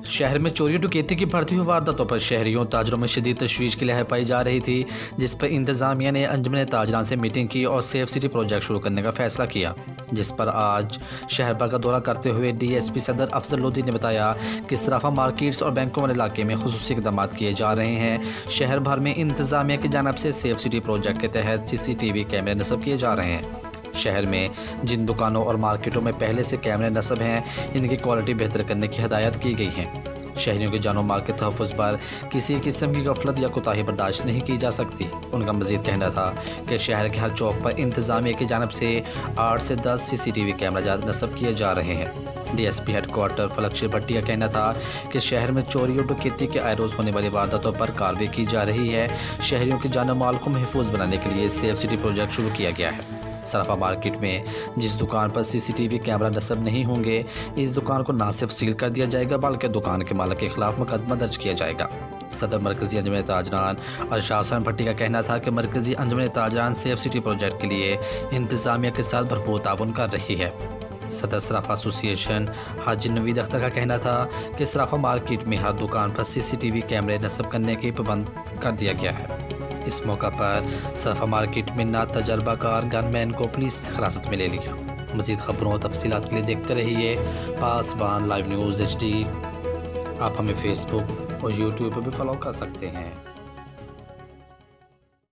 शहर में चोरी डकैती की बढ़ती हुई वारदातों पर शहरियों ताजरों में शदीद तशवीश की लहर पाई जा रही थी, जिस पर इंतजामिया ने अंजुमन ताजरान से मीटिंग की और सेफ सिटी प्रोजेक्ट शुरू करने का फैसला किया, जिस पर आज शहर भर का दौरा करते हुए DSP सदर अफजल लोधी ने बताया कि सराफा मार्केट्स और बैंकों वाले इलाके में खुसूसी इक़दाम किए जा रहे हैं। शहर भर में इंतजामिया की जानिब से सेफ सिटी प्रोजेक्ट के तहत CCTV कैमरे नस्ब किए जा रहे हैं। शहर में जिन दुकानों और मार्केटों में पहले से कैमरे नस्ब हैं, इनकी क्वालिटी बेहतर करने की हदायत की गई है। शहरियों के जानो माल के तहफ़्फ़ुज़ पर किसी किस्म की गफलत या कोताही बर्दाश्त नहीं की जा सकती। उनका मज़ीद कहना था कि शहर के हर चौक पर इंतज़ामिया की जानिब से 8 से 10 CCTV कैमरा नस्ब किए जा रहे हैं। DSP हेडक्वार्टर फलकशीर भट्टी का कहना था कि शहर में चोरी और डकैती के आए रोज़ होने वाली वारदातों पर कार्रवाई की जा रही है। शहरियों के जानो माल को महफूज बनाने के लिए सेफ सिटी प्रोजेक्ट शुरू किया गया है। सराफा मार्केट में जिस दुकान पर CCTV कैमरा नस्ब नहीं होंगे, इस दुकान को ना सिर्फ सील कर दिया जाएगा बल्कि दुकान के मालिक के खिलाफ मुकदमा दर्ज किया जाएगा। सदर मरकजी अंजुमन ताजरान अरशाद भट्टी का कहना था कि मरकजी अंजुमन ताजरान सेफ सिटी प्रोजेक्ट के लिए इंतजामिया के साथ भरपूर ताउन कर रही है। सदर सराफा एसोसिएशन हाजी नवीद अख्तर का कहना था कि सराफा मार्केट में हर दुकान पर CCTV कैमरे नस्ब करने की पाबंद कर दिया गया है। इस मौका पर सराफा मार्केट में ना तजर्बाकार गनमैन को पुलिस ने हिरासत में ले लिया। मज़ीद खबरों और तफसीलात के लिए देखते रहिए पासबान लाइव न्यूज़ HD। आप हमें Facebook और YouTube पर भी फॉलो कर सकते हैं।